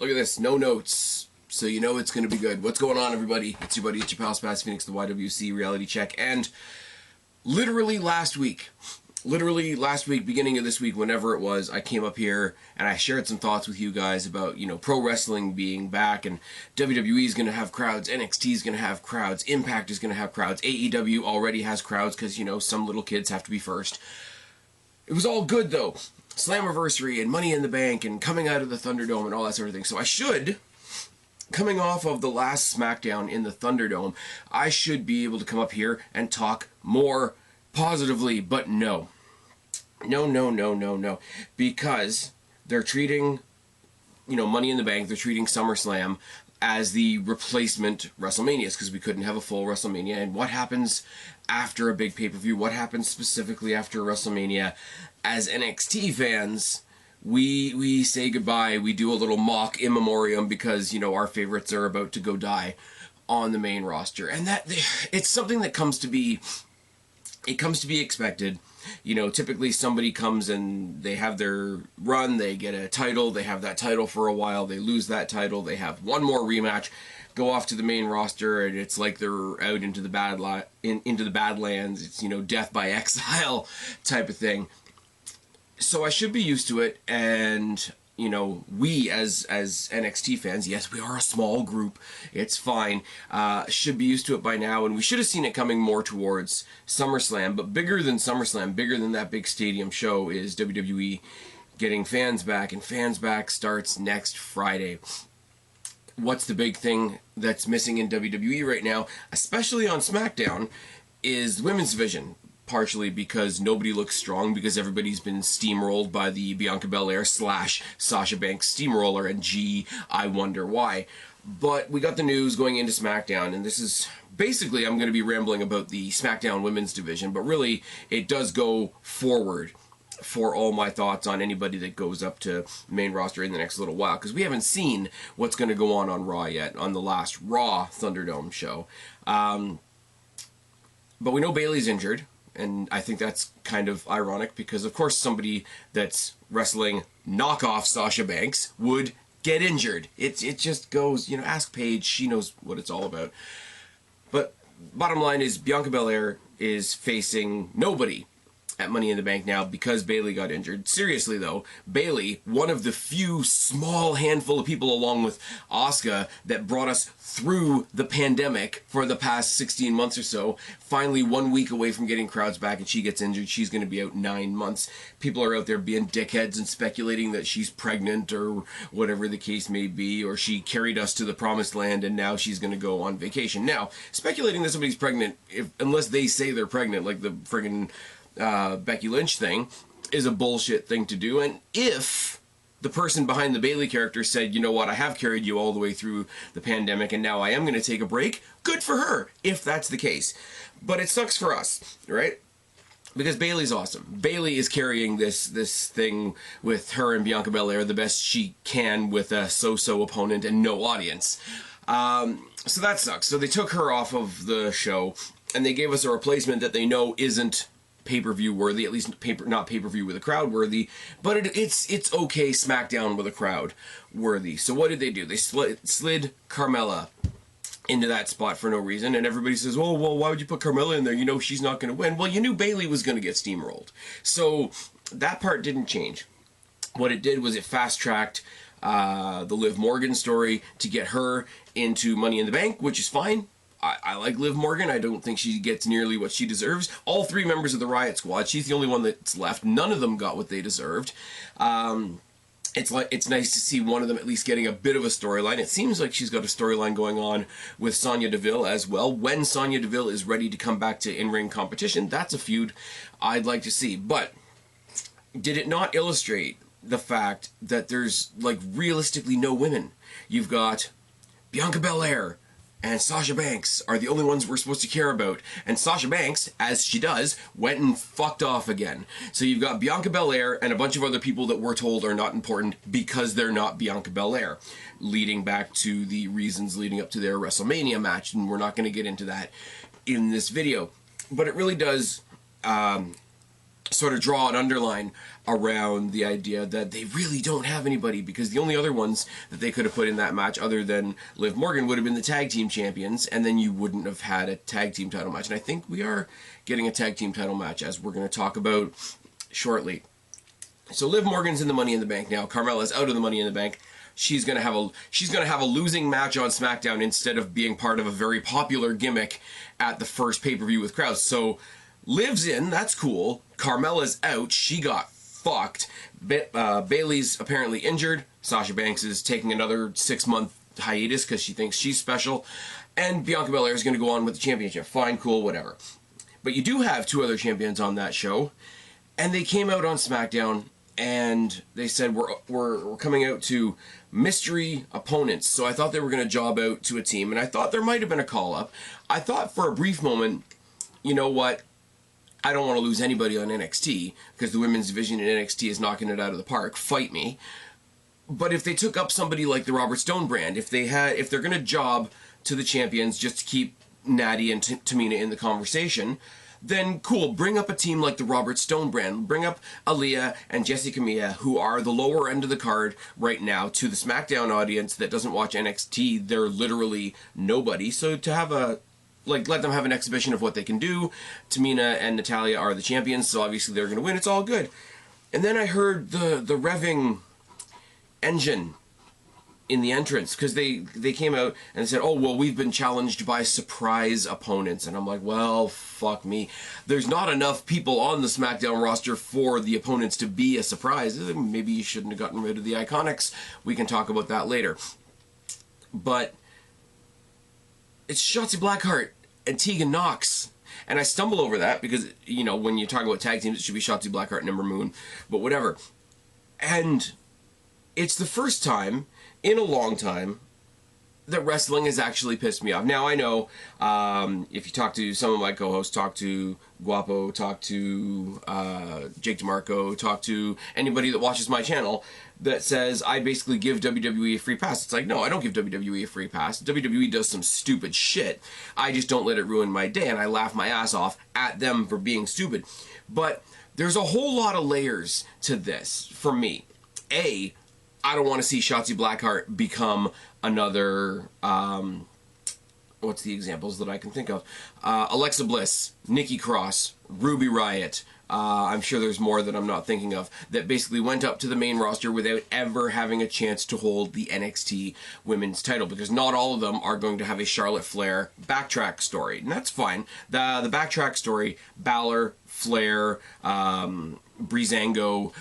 Look at this, no notes, so you know it's going to be good. What's going on, everybody? It's your buddy, it's your pal Spaz Phoenix, the YWC Reality Check, and literally last week, beginning of this week, whenever it was, I came up here and I shared some thoughts with you guys about, you know, pro wrestling being back, and WWE is going to have crowds, NXT is going to have crowds, Impact is going to have crowds, AEW already has crowds because, you know, some little kids have to be first. It was all good, though. Slammiversary and Money in the Bank and coming out of the Thunderdome and all that sort of thing. So I should, coming off of the last SmackDown in the Thunderdome, I should be able to come up here and talk more positively, but no. No. Because they're treating, you know, Money in the Bank, they're treating SummerSlam as the replacement WrestleManias, because we couldn't have a full WrestleMania. And what happens after a big pay-per-view? What happens specifically after WrestleMania? As NXT fans, we say goodbye. We do a little mock in memoriam because, you know, our favorites are about to go die on the main roster. And that, it's something that comes to be expected. You know, typically somebody comes and they have their run, they get a title, they have that title for a while, they lose that title, they have one more rematch, go off to the main roster, and it's like they're out into the Badlands. It's, you know, death by exile type of thing. So I should be used to it, and, you know, we as NXT fans, yes, we are a small group, it's fine, should be used to it by now, and we should have seen it coming more towards SummerSlam. But bigger than SummerSlam, bigger than that big stadium show, is WWE getting fans back, and Fans Back starts next Friday. What's the big thing that's missing in WWE right now, especially on SmackDown, is the women's division. Partially because nobody looks strong, because everybody's been steamrolled by the Bianca Belair / Sasha Banks steamroller, and gee, I wonder why. But we got the news going into SmackDown, and this is basically, I'm going to be rambling about the SmackDown women's division, but really it does go forward for all my thoughts on anybody that goes up to main roster in the next little while, because we haven't seen what's going to go on Raw yet, on the last Raw Thunderdome show. But we know Bayley's injured. And I think that's kind of ironic because, of course, somebody that's wrestling knockoff Sasha Banks would get injured. It just goes, you know, ask Paige, she knows what it's all about. But bottom line is Bianca Belair is facing nobody at Money in the Bank now because Bayley got injured. Seriously, though, Bayley, one of the few small handful of people along with Asuka that brought us through the pandemic for the past 16 months or so, finally 1 week away from getting crowds back, and she gets injured. She's going to be out 9 months. People are out there being dickheads and speculating that she's pregnant or whatever the case may be, or she carried us to the promised land and now she's going to go on vacation. Now, speculating that somebody's pregnant, unless they say they're pregnant, like the friggin' Becky Lynch thing, is a bullshit thing to do. And if the person behind the Bayley character said, you know what, I have carried you all the way through the pandemic and now I am going to take a break, good for her, if that's the case. But it sucks for us, right? Because Bayley's awesome. Bayley is carrying this thing with her and Bianca Belair the best she can with a so-so opponent and no audience. So that sucks. So they took her off of the show and they gave us a replacement that they know isn't pay-per-view worthy, at least not pay-per-view with a crowd worthy, but it's okay SmackDown with a crowd worthy. So what did they do? They slid Carmella into that spot for no reason, and everybody says, oh, well, why would you put Carmella in there? You know she's not going to win. Well, you knew Bayley was going to get steamrolled. So that part didn't change. What it did was it fast-tracked the Liv Morgan story to get her into Money in the Bank, which is fine. I like Liv Morgan. I don't think she gets nearly what she deserves. All 3 members of the Riot Squad, she's the only one that's left. None of them got what they deserved. It's nice to see one of them at least getting a bit of a storyline. It seems like she's got a storyline going on with Sonya Deville as well. When Sonya Deville is ready to come back to in-ring competition, that's a feud I'd like to see. But did it not illustrate the fact that there's, like, realistically no women? You've got Bianca Belair and Sasha Banks are the only ones we're supposed to care about. And Sasha Banks, as she does, went and fucked off again. So you've got Bianca Belair and a bunch of other people that we're told are not important because they're not Bianca Belair, leading back to the reasons leading up to their WrestleMania match, and we're not going to get into that in this video. But it really does sort of draw an underline around the idea that they really don't have anybody, because the only other ones that they could have put in that match other than Liv Morgan would have been the tag team champions, and then you wouldn't have had a tag team title match. And I think we are getting a tag team title match, as we're going to talk about shortly. So Liv Morgan's in the Money in the Bank now. Carmella's out of the Money in the Bank. She's gonna have a losing match on SmackDown instead of being part of a very popular gimmick at the first pay-per-view with crowds. So Liv's in, that's cool. Carmella's out, she got fucked. Bayley's apparently injured. Sasha Banks is taking another 6-month hiatus because she thinks she's special. And Bianca Belair is going to go on with the championship. Fine, cool, whatever. But you do have 2 other champions on that show. And they came out on SmackDown and they said, we're coming out to mystery opponents. So I thought they were going to job out to a team. And I thought there might have been a call-up. I thought for a brief moment, you know what? I don't want to lose anybody on NXT because the women's division in NXT is knocking it out of the park. Fight me. But if they took up somebody like the Robert Stone brand, if they're going to job to the champions just to keep Natty and Tamina in the conversation, then cool, bring up a team like the Robert Stone brand. Bring up Aaliyah and Jessica Mia, who are the lower end of the card right now. To the SmackDown audience that doesn't watch NXT, they're literally nobody. So to have let them have an exhibition of what they can do. Tamina and Natalya are the champions, so obviously they're going to win. It's all good. And then I heard the revving engine in the entrance, because they came out and said, oh, well, we've been challenged by surprise opponents. And I'm like, well, fuck me. There's not enough people on the SmackDown roster for the opponents to be a surprise. Maybe you shouldn't have gotten rid of the Iconics. We can talk about that later. But it's Shotzi Blackheart and Tegan Nox. And I stumble over that because, you know, when you talk about tag teams, it should be Shotzi Blackheart and Ember Moon. But whatever. And it's the first time in a long time that wrestling has actually pissed me off. Now, I know if you talk to some of my co-hosts, talk to Guapo, talk to Jake DeMarco, talk to anybody that watches my channel that says I basically give WWE a free pass. It's like, no, I don't give WWE a free pass. WWE does some stupid shit. I just don't let it ruin my day, and I laugh my ass off at them for being stupid. But there's a whole lot of layers to this for me. A, I don't want to see Shotzi Blackheart become another, what's the examples that I can think of? Alexa Bliss, Nikki Cross, Ruby Riott. I'm sure there's more that I'm not thinking of, that basically went up to the main roster without ever having a chance to hold the NXT women's title, because not all of them are going to have a Charlotte Flair backtrack story, and that's fine. The backtrack story, Balor, Flair, Breezango,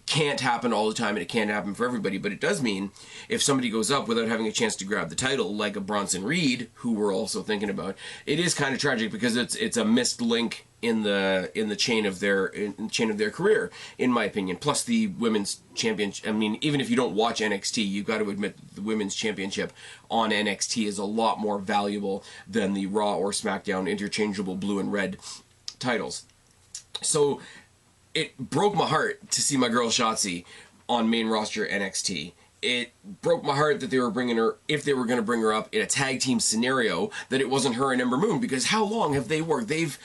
can't happen all the time, and it can't happen for everybody, but it does mean if somebody goes up without having a chance to grab the title, like a Bronson Reed, who we're also thinking about, it is kind of tragic because it's a missed link in the chain of their career, in my opinion. Plus the women's championship. I mean, even if you don't watch NXT, you've got to admit the women's championship on NXT is a lot more valuable than the Raw or SmackDown interchangeable blue and red titles. So it broke my heart to see my girl Shotzi on main roster NXT. It broke my heart that they were bringing her, if they were going to bring her up in a tag team scenario, that it wasn't her and Ember Moon, because how long have they worked? They've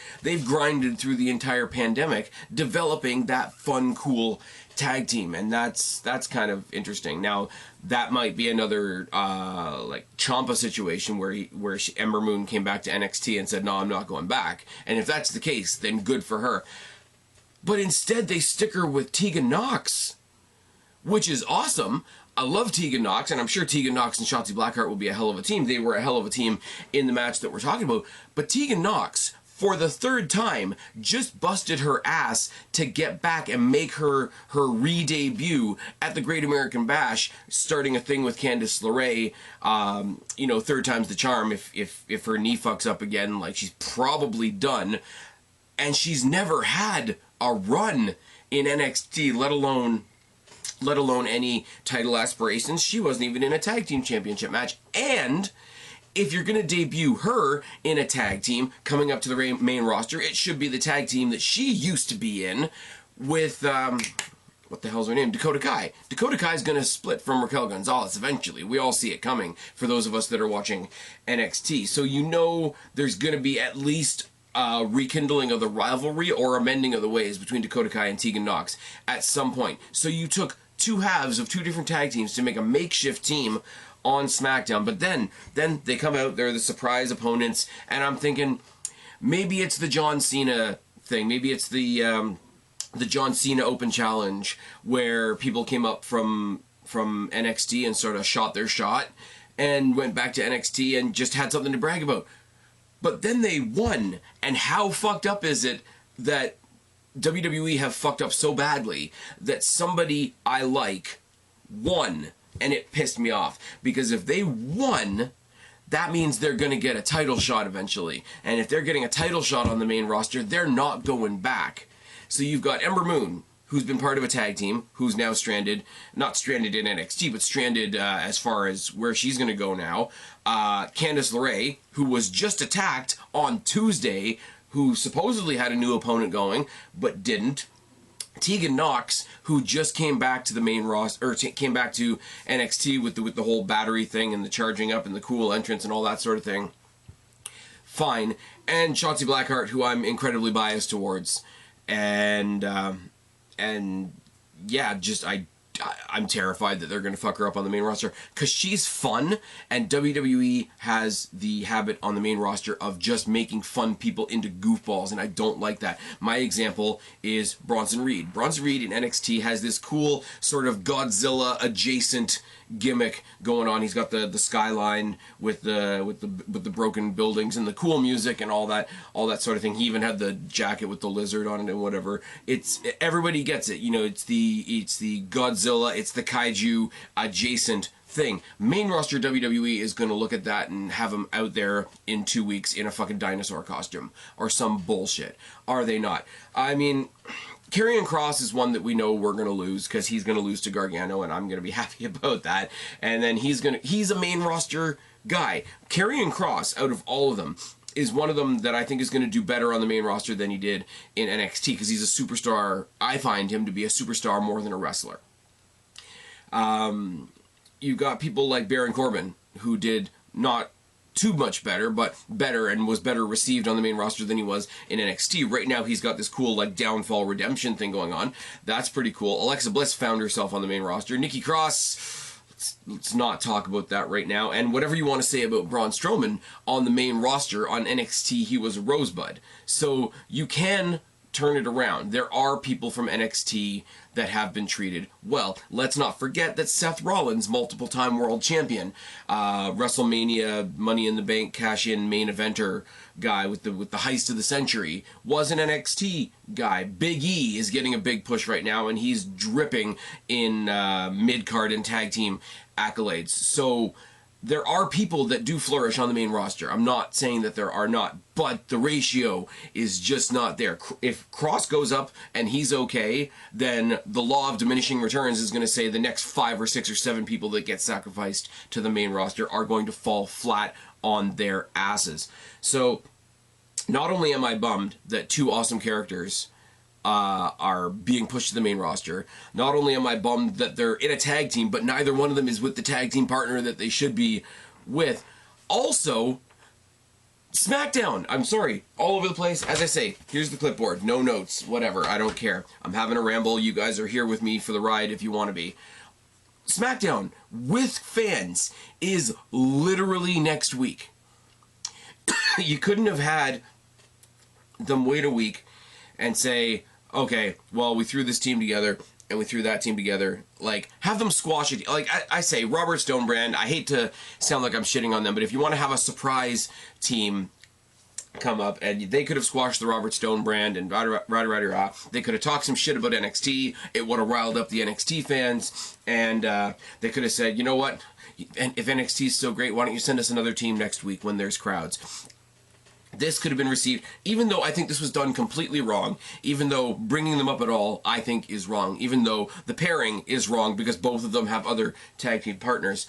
grinded through the entire pandemic developing that fun, cool tag team, and that's kind of interesting. Now, that might be another like Ciampa situation where Ember Moon came back to NXT and said, no, I'm not going back. And if that's the case, then good for her. But instead, they stick her with Tegan Nox, which is awesome. I love Tegan Nox, and I'm sure Tegan Nox and Shotzi Blackheart will be a hell of a team. They were a hell of a team in the match that we're talking about. But Tegan Nox, for the third time, just busted her ass to get back and make her re-debut at the Great American Bash, starting a thing with Candice LeRae. You know, third time's the charm. If her knee fucks up again, like, she's probably done. And she's never had a run in NXT, let alone any title aspirations. She wasn't even in a tag team championship match. And if you're going to debut her in a tag team coming up to the main roster, it should be the tag team that she used to be in with, what the hell's her name? Dakota Kai. Dakota Kai is going to split from Raquel Gonzalez eventually. We all see it coming for those of us that are watching NXT. So you know there's going to be at least rekindling of the rivalry or a mending of the ways between Dakota Kai and Tegan Nox at some point. So you took two halves of two different tag teams to make a makeshift team on SmackDown, but then they come out, they're the surprise opponents, and I'm thinking maybe it's the John Cena thing, maybe it's the John Cena Open Challenge where people came up from NXT and sort of shot their shot and went back to NXT and just had something to brag about. But then they won, and how fucked up is it that WWE have fucked up so badly that somebody I like won, and it pissed me off. Because if they won, that means they're going to get a title shot eventually. And if they're getting a title shot on the main roster, they're not going back. So you've got Ember Moon, who's been part of a tag team, who's now stranded, not stranded in NXT, but stranded as far as where she's going to go now. Candice LeRae, who was just attacked on Tuesday, who supposedly had a new opponent going, but didn't. Tegan Nox, who just came back to the main roster, or came back to NXT with the whole battery thing and the charging up and the cool entrance and all that sort of thing. Fine. And Shotzi Blackheart, who I'm incredibly biased towards. And yeah, just I'm terrified that they're going to fuck her up on the main roster because she's fun, and WWE has the habit on the main roster of just making fun people into goofballs, and I don't like that. My example is Bronson Reed. Bronson Reed in NXT has this cool sort of Godzilla adjacent gimmick going on. He's got the skyline with the broken buildings and the cool music and all that sort of thing. He even had the jacket with the lizard on it and whatever. Everybody gets it. You know, it's the Godzilla, it's the kaiju adjacent thing. Main roster WWE is going to look at that and have him out there in 2 weeks in a fucking dinosaur costume or some bullshit. Are they not? I mean, Karrion Kross is one that we know we're going to lose because he's going to lose to Gargano, and I'm going to be happy about that. And then he's a main roster guy. Karrion Kross, out of all of them, is one of them that I think is going to do better on the main roster than he did in NXT because he's a superstar. I find him to be a superstar more than a wrestler. You've got people like Baron Corbin, who did not too much better, but better, and was better received on the main roster than he was in NXT. Right now, he's got this cool, like, downfall redemption thing going on. That's pretty cool. Alexa Bliss found herself on the main roster. Nikki Cross, let's not talk about that right now. And whatever you want to say about Braun Strowman, on the main roster, on NXT, he was a Rosebud. So you can turn it around. There are people from NXT that have been treated well. Let's not forget that Seth Rollins, multiple-time world champion, WrestleMania Money in the Bank cash-in main eventer guy with the heist of the century, was an NXT guy. Big E is getting a big push right now, and he's dripping in mid-card and tag team accolades. So there are people that do flourish on the main roster. I'm not saying that there are not, but the ratio is just not there. If Cross goes up and he's okay, then the law of diminishing returns is going to say the next 5 or 6 or 7 people that get sacrificed to the main roster are going to fall flat on their asses. So not only am I bummed that 2 awesome characters are being pushed to the main roster. Not only am I bummed that they're in a tag team, but neither one of them is with the tag team partner that they should be with. Also, SmackDown. I'm sorry. All over the place. As I say, here's the clipboard. No notes. Whatever. I don't care. I'm having a ramble. You guys are here with me for the ride if you want to be. SmackDown with fans is literally next week. You couldn't have had them wait a week and say, okay, well, we threw this team together and we threw that team together. Like, have them squash it. Like, I say, Robert Stone brand, I hate to sound like I'm shitting on them, but if you want to have a surprise team come up, and they could have squashed the Robert Stone brand and rah. They could have talked some shit about NXT. It would have riled up the NXT fans, and they could have said, you know what? And if NXT is so great, why don't you send us another team next week when there's crowds? This could have been received, even though I think this was done completely wrong, even though bringing them up at all, I think, is wrong, even though the pairing is wrong because both of them have other tag team partners.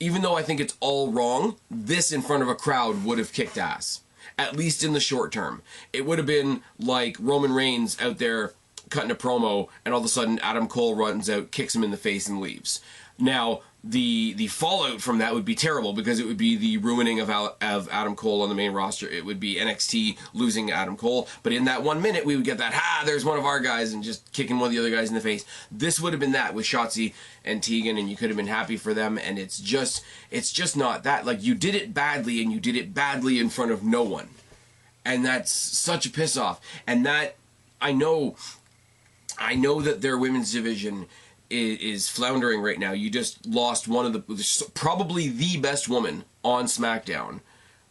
Even though I think it's all wrong, this in front of a crowd would have kicked ass, at least in the short term. It would have been like Roman Reigns out there cutting a promo, and all of a sudden Adam Cole runs out, kicks him in the face, and leaves. Now, the fallout from that would be terrible because it would be the ruining of Adam Cole on the main roster. It would be NXT losing Adam Cole. But in that 1 minute, we would get that, there's one of our guys, and just kicking one of the other guys in the face. This would have been that with Shotzi and Tegan, and you could have been happy for them. And it's just not that. Like, you did it badly, and you did it badly in front of no one. And that's such a piss off. And that, I know that their women's division is floundering right now. You just lost one of probably the best woman on SmackDown,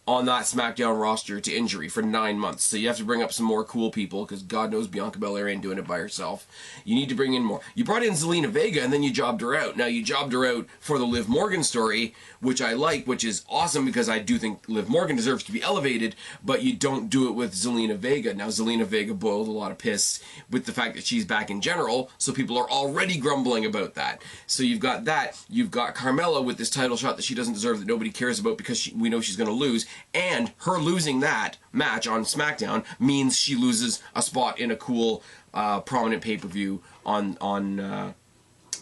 on that SmackDown roster, to injury for 9 months. So you have to bring up some more cool people, because God knows Bianca Belair ain't doing it by herself. You need to bring in more. You brought in Zelina Vega, and then you jobbed her out. Now, you jobbed her out for the Liv Morgan story, which I like, which is awesome, because I do think Liv Morgan deserves to be elevated, but you don't do it with Zelina Vega. Now, Zelina Vega boiled a lot of piss with the fact that she's back in general, so people are already grumbling about that. So you've got that. You've got Carmella with this title shot that she doesn't deserve, that nobody cares about, because we know she's going to lose. And her losing that match on SmackDown means she loses a spot in a cool, prominent pay-per-view on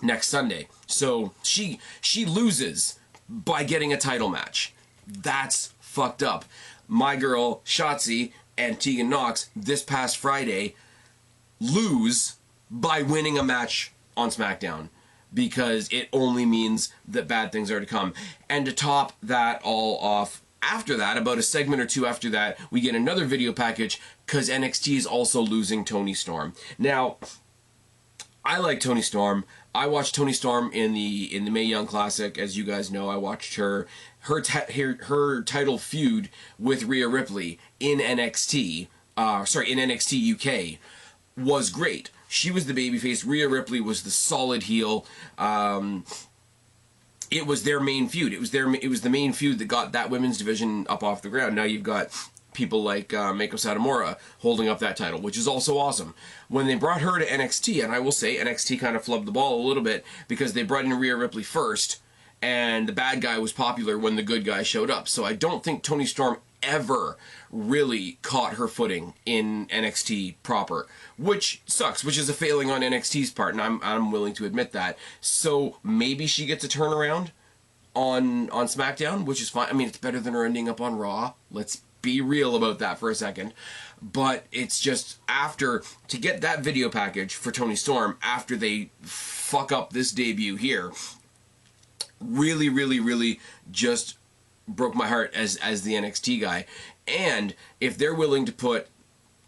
next Sunday. So she loses by getting a title match. That's fucked up. My girl Shotzi and Tegan Nox this past Friday lose by winning a match on SmackDown, because it only means that bad things are to come. And to top that all off, after that, about a segment or two after that, we get another video package, because NXT is also losing Toni Storm. Now, I like Toni Storm. I watched Toni Storm in the Mae Young Classic, as you guys know. I watched her title feud with Rhea Ripley in NXT. In NXT UK was great. She was the babyface. Rhea Ripley was the solid heel. It was their main feud. It was the main feud that got that women's division up off the ground. Now you've got people like Meiko Satomura holding up that title, which is also awesome. When they brought her to NXT, and I will say NXT kind of flubbed the ball a little bit, because they brought in Rhea Ripley first, and the bad guy was popular when the good guy showed up. So I don't think Toni Storm ever really caught her footing in NXT proper, which sucks, which is a failing on NXT's part, and I'm willing to admit that. So maybe she gets a turnaround on SmackDown, which is fine. I mean, it's better than her ending up on Raw. Let's be real about that for a second. But it's just, to get that video package for Toni Storm after they fuck up this debut here, really, really, really just broke my heart as the NXT guy. And if they're willing to put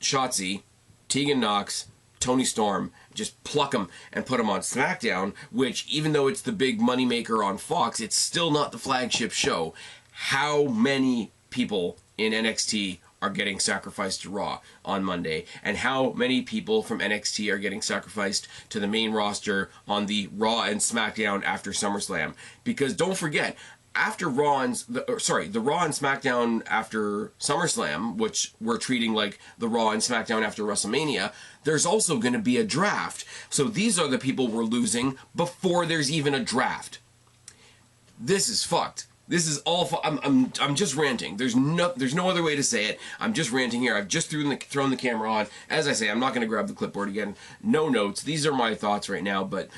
Shotzi, Tegan Nox, Toni Storm, just pluck them and put them on SmackDown, which, even though it's the big moneymaker on Fox, it's still not the flagship show. How many people in NXT are getting sacrificed to Raw on Monday? And how many people from NXT are getting sacrificed to the main roster on the Raw and SmackDown after SummerSlam? Because don't forget, after the Raw and SmackDown after SummerSlam, which we're treating like the Raw and SmackDown after WrestleMania, there's also going to be a draft. So these are the people we're losing before there's even a draft. This is fucked. This is all. I'm just ranting. There's no other way to say it. I'm just ranting here. I've just thrown the camera on. As I say, I'm not going to grab the clipboard again. No notes. These are my thoughts right now. But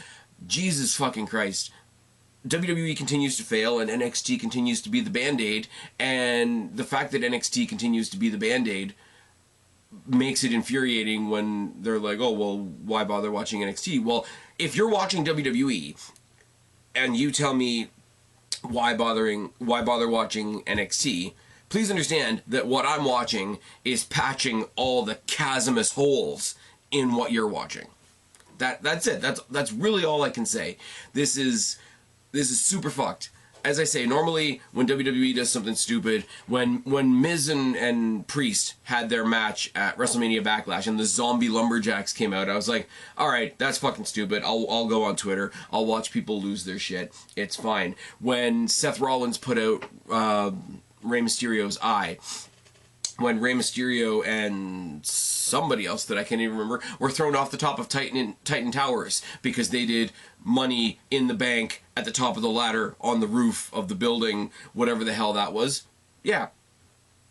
Jesus fucking Christ, WWE continues to fail, and NXT continues to be the Band-Aid. And the fact that NXT continues to be the Band-Aid makes it infuriating when they're like, oh, well, why bother watching NXT? Well, if you're watching WWE and you tell me why bother watching NXT, please understand that what I'm watching is patching all the chasmous holes in what you're watching. That's it. That's really all I can say. This is super fucked. As I say, normally when WWE does something stupid, when Miz and Priest had their match at WrestleMania Backlash and the zombie lumberjacks came out, I was like, alright, that's fucking stupid. I'll go on Twitter. I'll watch people lose their shit. It's fine. When Seth Rollins put out Rey Mysterio's eye, when Rey Mysterio and somebody else that I can't even remember were thrown off the top of Titan Towers because they did Money in the Bank at the top of the ladder on the roof of the building, whatever the hell that was. Yeah,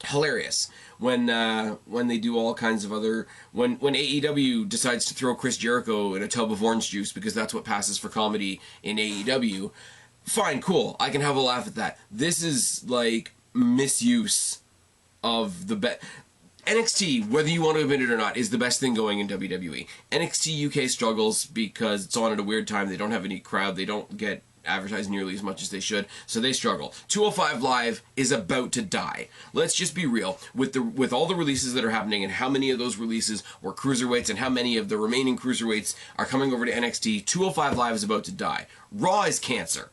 hilarious when they do all kinds of other when AEW decides to throw Chris Jericho in a tub of orange juice because that's what passes for comedy in AEW. Fine, cool. I can have a laugh at that. This is like misuse of the NXT, whether you want to admit it or not, is the best thing going in WWE. NXT UK struggles because it's on at a weird time. They don't have any crowd. They don't get advertised nearly as much as they should, so they struggle. 205 Live is about to die. Let's just be real. With all the releases that are happening and how many of those releases were cruiserweights and how many of the remaining cruiserweights are coming over to NXT, 205 Live is about to die. Raw is cancer.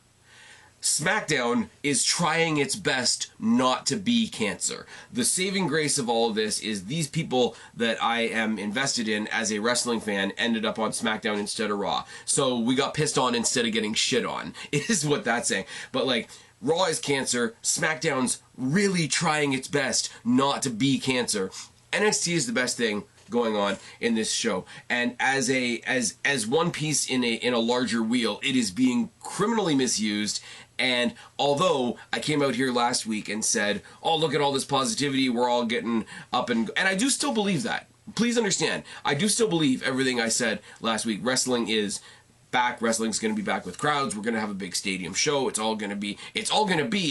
SmackDown is trying its best not to be cancer. The saving grace of all of this is these people that I am invested in as a wrestling fan ended up on SmackDown instead of Raw. So we got pissed on instead of getting shit on, is what that's saying. But like, Raw is cancer, SmackDown's really trying its best not to be cancer. NXT is the best thing going on in this show, and as one piece in a larger wheel, it is being criminally misused. And although I came out here last week and said, oh, look at all this positivity, we're all getting up, and I do still believe that. Please understand, I do still believe everything I said last week. Wrestling is back. Wrestling's going to be back with crowds. We're going to have a big stadium show. It's all going to be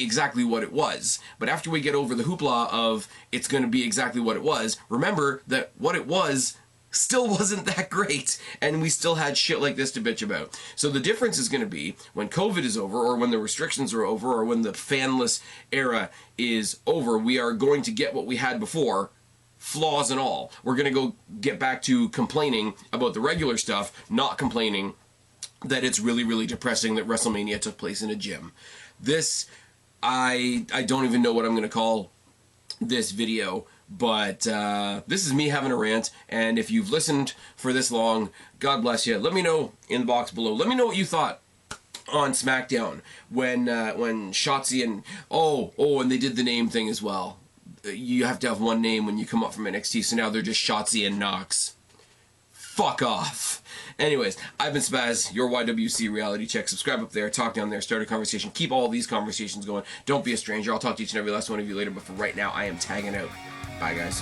exactly what it was. But after we get over the hoopla of it's going to be exactly what it was, remember that what it was still wasn't that great, and we still had shit like this to bitch about. So the difference is going to be when COVID is over, or when the restrictions are over, or when the fanless era is over, we are going to get what we had before, flaws and all. We're going to go get back to complaining about the regular stuff, not complaining that it's really, really depressing that WrestleMania took place in a gym. This, I don't even know what I'm going to call this video, but this is me having a rant, and if you've listened for this long, God bless you. Let me know in the box below. Let me know what you thought on SmackDown when Shotzi and and they did the name thing as well. You have to have one name when you come up from NXT, so now they're just Shotzi and Knox. Fuck off. Anyways, I've been Spaz, your YWC reality check. Subscribe up there, talk down there, start a conversation. Keep all these conversations going. Don't be a stranger. I'll talk to each and every last one of you later, but for right now, I am tagging out. Bye, guys.